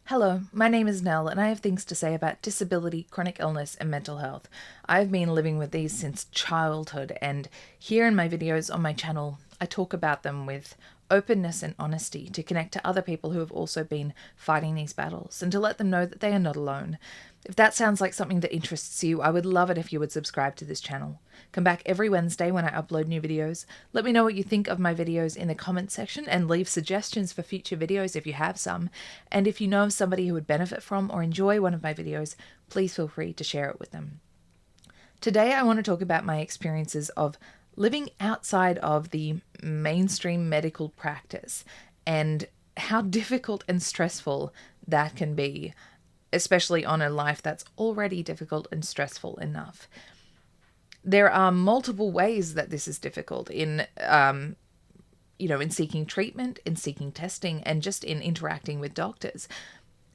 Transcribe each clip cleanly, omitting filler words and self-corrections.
Hello, my name is Nell, and I have things to say about disability, chronic illness, and mental health. I've been living with these since childhood, and here in my videos on my channel, I talk about them with openness and honesty to connect to other people who have also been fighting these battles and to let them know that they are not alone. If that sounds like something that interests you, I would love it if you would subscribe to this channel. Come back every Wednesday when I upload new videos. Let me know what you think of my videos in the comments section and leave suggestions for future videos if you have some. And if you know of somebody who would benefit from or enjoy one of my videos, please feel free to share it with them. Today I want to talk about my experiences of living outside of the mainstream medical practice and how difficult and stressful that can be, especially on a life that's already difficult and stressful enough. There are multiple ways that this is difficult in seeking treatment, in seeking testing, and just in interacting with doctors.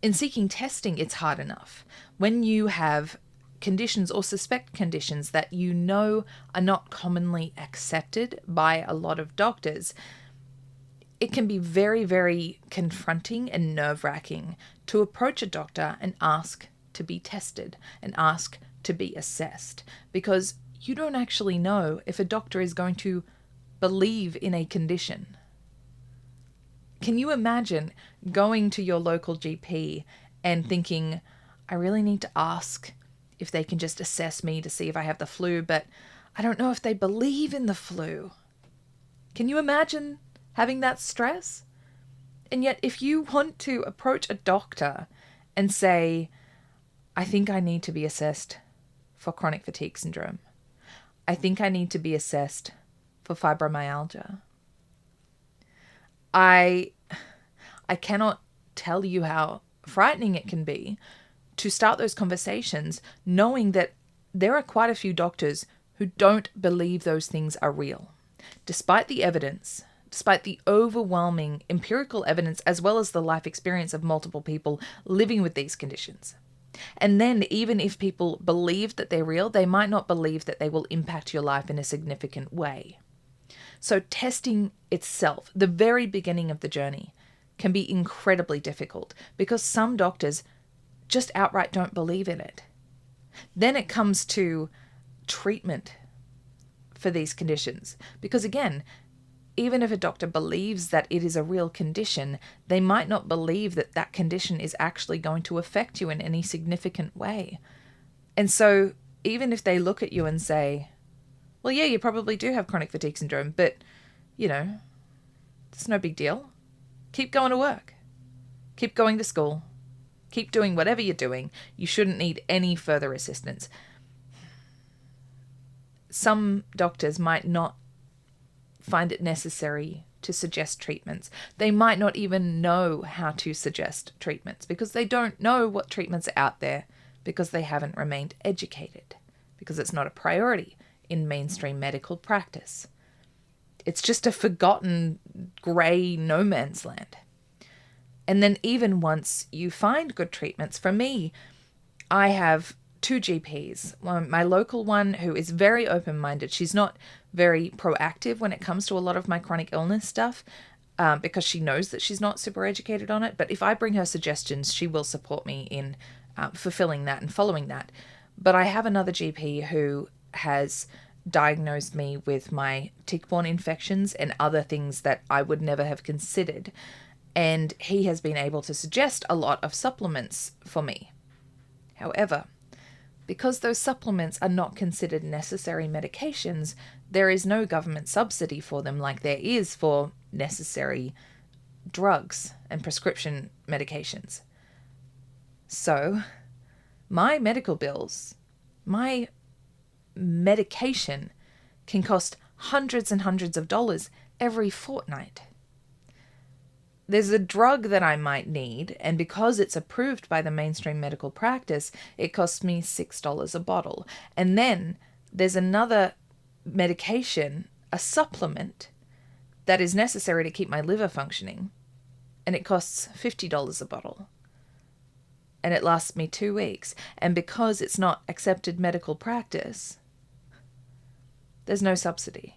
In seeking testing, it's hard enough. When you have conditions or suspect conditions that you know are not commonly accepted by a lot of doctors, it can be very, very confronting and nerve-wracking to approach a doctor and ask to be tested and ask to be assessed, because you don't actually know if a doctor is going to believe in a condition. Can you imagine going to your local GP and thinking, I really need to ask if they can just assess me to see if I have the flu, but I don't know if they believe in the flu. Can you imagine having that stress? And yet, if you want to approach a doctor and say, I think I need to be assessed for chronic fatigue syndrome, I think I need to be assessed for fibromyalgia, I cannot tell you how frightening it can be to start those conversations knowing that there are quite a few doctors who don't believe those things are real, despite the evidence, despite the overwhelming empirical evidence, as well as the life experience of multiple people living with these conditions. And then even if people believe that they're real, they might not believe that they will impact your life in a significant way. So testing itself, the very beginning of the journey, can be incredibly difficult because some doctors just outright don't believe in it. Then it comes to treatment for these conditions, because again, even if a doctor believes that it is a real condition, they might not believe that that condition is actually going to affect you in any significant way. And so even if they look at you and say, well, yeah, you probably do have chronic fatigue syndrome, but, it's no big deal. Keep going to work. Keep going to school. Keep doing whatever you're doing. You shouldn't need any further assistance. Some doctors might not find it necessary to suggest treatments. They might not even know how to suggest treatments because they don't know what treatments are out there, because they haven't remained educated, because it's not a priority in mainstream medical practice. It's just a forgotten grey no man's land. And then even once you find good treatments, for me, I have two GPs. My local one, who is very open-minded. She's not very proactive when it comes to a lot of my chronic illness stuff because she knows that she's not super educated on it. But if I bring her suggestions, she will support me in fulfilling that and following that. But I have another GP who has diagnosed me with my tick-borne infections and other things that I would never have considered. And he has been able to suggest a lot of supplements for me. However, because those supplements are not considered necessary medications, there is no government subsidy for them like there is for necessary drugs and prescription medications. So, my medical bills, my medication can cost hundreds and hundreds of dollars every fortnight. There's a drug that I might need, and because it's approved by the mainstream medical practice, it costs me $6 a bottle. And then there's another medication, a supplement, that is necessary to keep my liver functioning, and it costs $50 a bottle. And it lasts me 2 weeks. And because it's not accepted medical practice, there's no subsidy.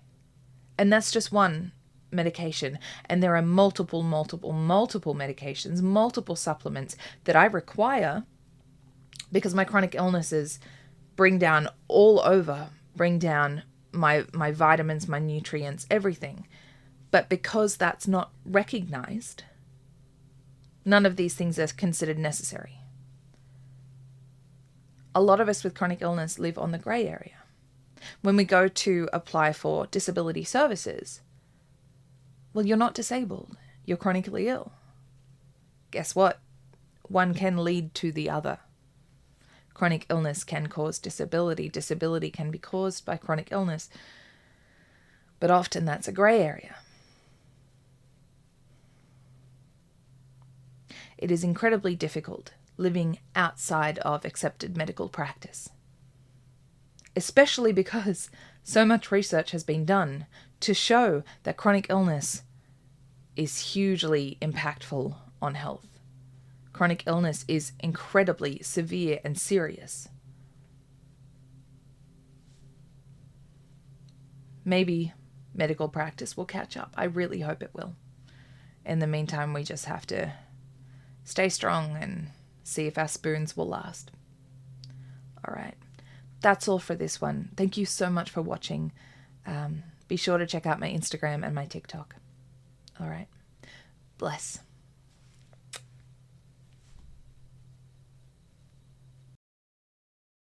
And that's just one medication, and there are multiple medications, multiple supplements that I require because my chronic illnesses bring down my vitamins, my nutrients, everything. But because that's not recognized, none of these things are considered necessary. A lot of us with chronic illness live on the grey area. When we go to apply for disability services, well, you're not disabled. You're chronically ill. Guess what? One can lead to the other. Chronic illness can cause disability. Disability can be caused by chronic illness. But often that's a grey area. It is incredibly difficult living outside of accepted medical practice, especially because so much research has been done to show that chronic illness is hugely impactful on health. Chronic illness is incredibly severe and serious. Maybe medical practice will catch up. I really hope it will. In the meantime, we just have to stay strong and see if our spoons will last. All right. That's all for this one. Thank you so much for watching. Be sure to check out my Instagram and my TikTok. All right. Bless.